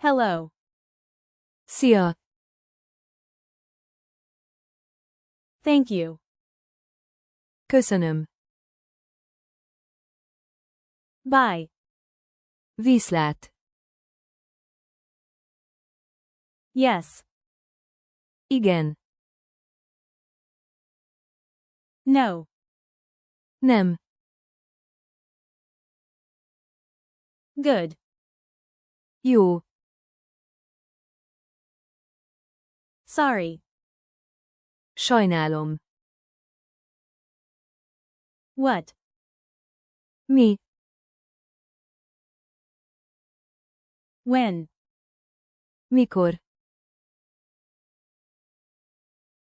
Hello. Szia! Thank you. Köszönöm. Bye. Viszlát. Yes. Igen. No. Nem. Good. Jó. Sorry. Sajnálom. What? Mi? When? Mikor?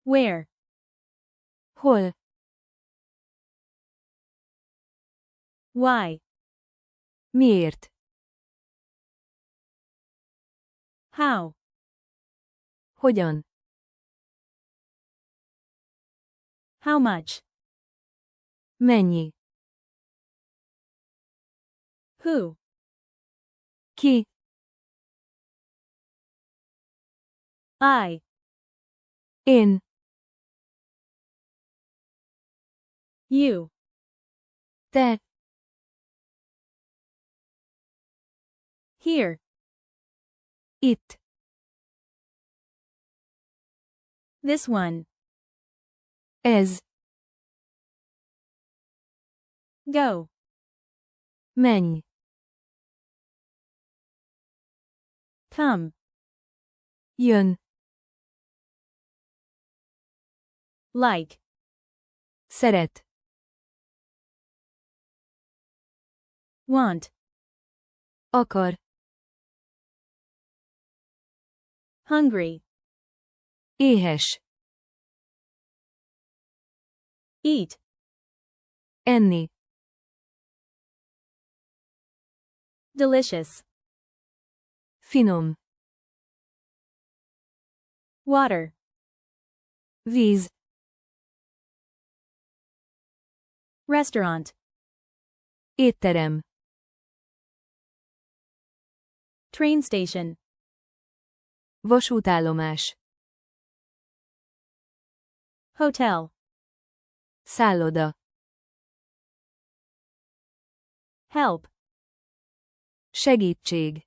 Where? Hol? Why? Miért? How? Hogyan? How much? Mennyi? Who? Ki? I. Én. You. Te. Here. Itt. This one. Ez. Go. Menj. Come. Jön. Like. Szeret. Want. Akar. Hungry. Éhes. Eat. Enni. Delicious. Finom. Water. Víz. Restaurant. Étterem. Train station. Vasútállomás. Hotel. Szálloda. Help. Segítség.